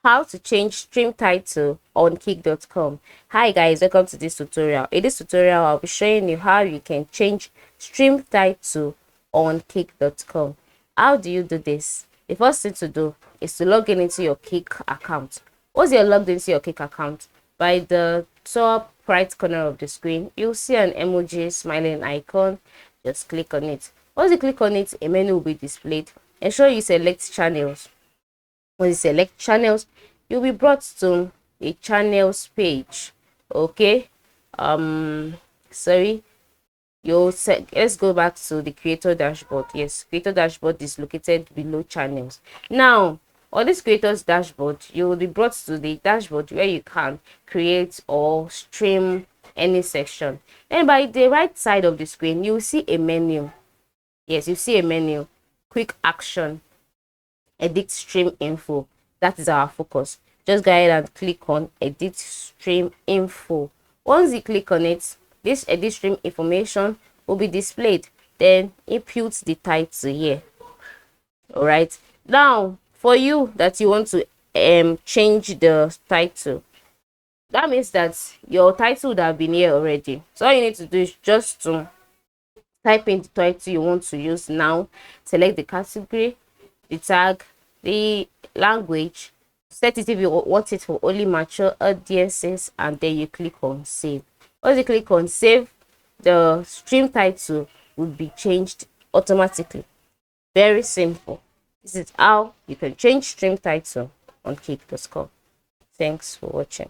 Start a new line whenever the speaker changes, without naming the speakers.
How to change stream title on Kick.com. Hi guys, welcome to this tutorial. In this tutorial, I'll be showing you how you can change stream title on Kick.com. How do you do this? The first thing to do is to log in into your Kick account. Once you're logged into your Kick account, by the top right corner of the screen, you'll see an emoji smiling icon. Just click on it. Once you click on it, a menu will be displayed. Ensure you select channels. When you select channels, you'll be brought to a channels page. Okay, sorry, let's go back to the creator dashboard. Yes, creator dashboard is located below channels. Now on this creators dashboard, you will be brought to the dashboard where you can create or stream any section. Then by the right side of the screen, you will see a menu. Yes, you see a menu, quick action, edit stream info. That is our focus. Just go ahead and click on edit stream info. Once you click on it, this edit stream information will be displayed. Then input the title here. All right, now for you that you want to change the title, that means that your title would have been here already. So all you need to do is just to type in the title you want to use now, select the category, the tag, the language, set it if you want it for only mature audiences, and then you click on save. Once you click on save, the stream title will be changed automatically. Very simple. This is how you can change stream title on Kick.com. Thanks for watching.